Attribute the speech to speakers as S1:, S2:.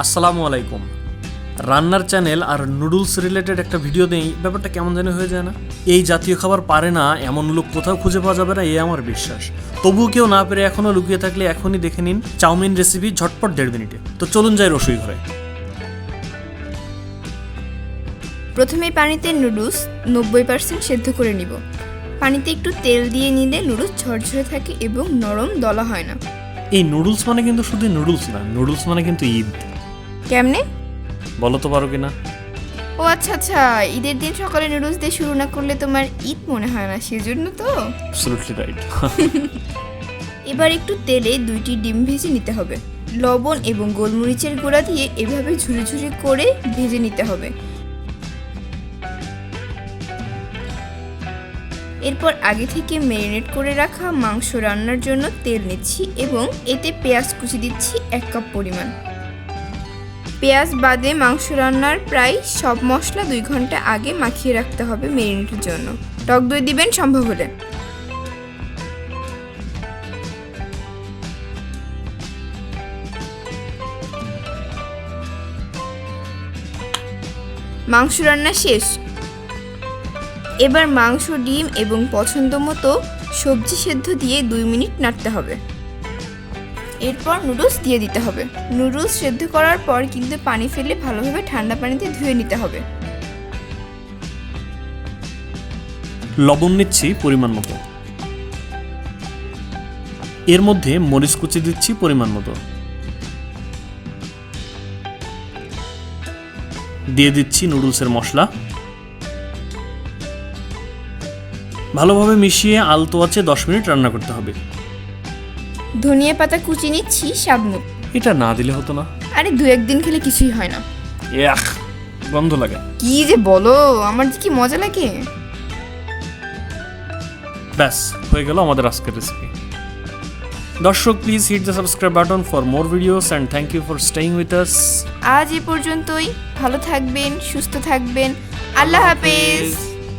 S1: আসসালামু আলাইকুম। রান্নার চ্যানেল আর নুডলস রিলেটেড একটা ভিডিও দেই, ব্যাপারটা কেমন যেন হয়ে যায় না? এই জাতীয় খাবার পারে না এমন লোক কোথাও খুঁজে পাওয়া যাবে না, এই আমার বিশ্বাস। তবুও কেউ না পেরে এখনও লুকিয়ে থাকলে এখনই দেখে নিন চাউমিন রেসিপি, ঝটপট 1.5 মিনিটে। তো চলুন যাই রসুই ঘরে।
S2: প্রথমে পানিতে নুডলস 90% সেদ্ধ করে নিব। পানিতে একটু তেল দিয়ে নিলে নুডলস ঝরঝরে থাকে এবং নরম দলা হয় না।
S1: এই নুডলস মানে কিন্তু শুধু নুডলস না, নুডলস মানে কিন্তু ঈদ।
S2: কেমনে
S1: বলো তো পারো কিনা?
S2: ও আচ্ছা, ঈদের দিন সকালে নুডলস দিয়ে শুরু না করলে তোমার ঈদ মনে হয় না, সেজন্য তো।
S1: Absolutely right.
S2: এবার একটু তেলে 2টি ডিম ভেজে নিতে হবে। লবণ এবং গোলমরিচের গুঁড়া দিয়ে এভাবে ঝুরি ঝুরি করে ভেজে নিতে হবে। এরপর আগে থেকে ম্যারিনেট করে রাখা মাংস রান্নার জন্য তেল নিচ্ছি এবং এতে পেঁয়াজ কুচি দিচ্ছি 1 কাপ পরিমাণ। পেঁয়াজ বাদে মাংস রান্নার প্রায় সব মশলা 2 ঘন্টা আগে মাখিয়ে রাখতে হবে ম্যারিনেটের জন্য। টক দই দিবেন সম্ভব হলে। মাংস রান্না শেষ। এবার মাংস, ডিম এবং পছন্দ মতো সবজি সেদ্ধ দিয়ে 2 মিনিট নাড়তে হবে। এরপর নুডলস দিয়ে দিতে হবে। নুডলস সেদ্ধ করার পর কিন্তু পানি ফেলে ভালোভাবে ঠান্ডা পানিতে ধুয়ে নিতে হবে।
S1: লবণ নিচ্ছি পরিমাণ মতো, এর মধ্যে মরিচ কুচি দিচ্ছি পরিমাণ মতো, দিয়ে দিচ্ছি নুডলসের মশলা। ভালোভাবে মিশিয়ে আলতো আঁচে 10 মিনিট রান্না করতে হবে।
S2: ধনিয়া পাতা কুচি নিচ্ছি স্বাদমতো।
S1: এটা না দিলে হতো না?
S2: আরে 2-1 দিন খেলে কিছুই হয় না।
S1: ইয়াক, গন্ধ লাগে।
S2: কি যে বলো, আমার যে কি মজা লাগে।
S1: ব্যাস হয়ে গেল আমাদের আজকের রেসিপি। দর্শক, please hit the subscribe button for more videos and thank you for staying with us.
S2: আজ এ পর্যন্তই। ভালো থাকবেন, সুস্থ থাকবেন। আল্লাহ হাফেজ।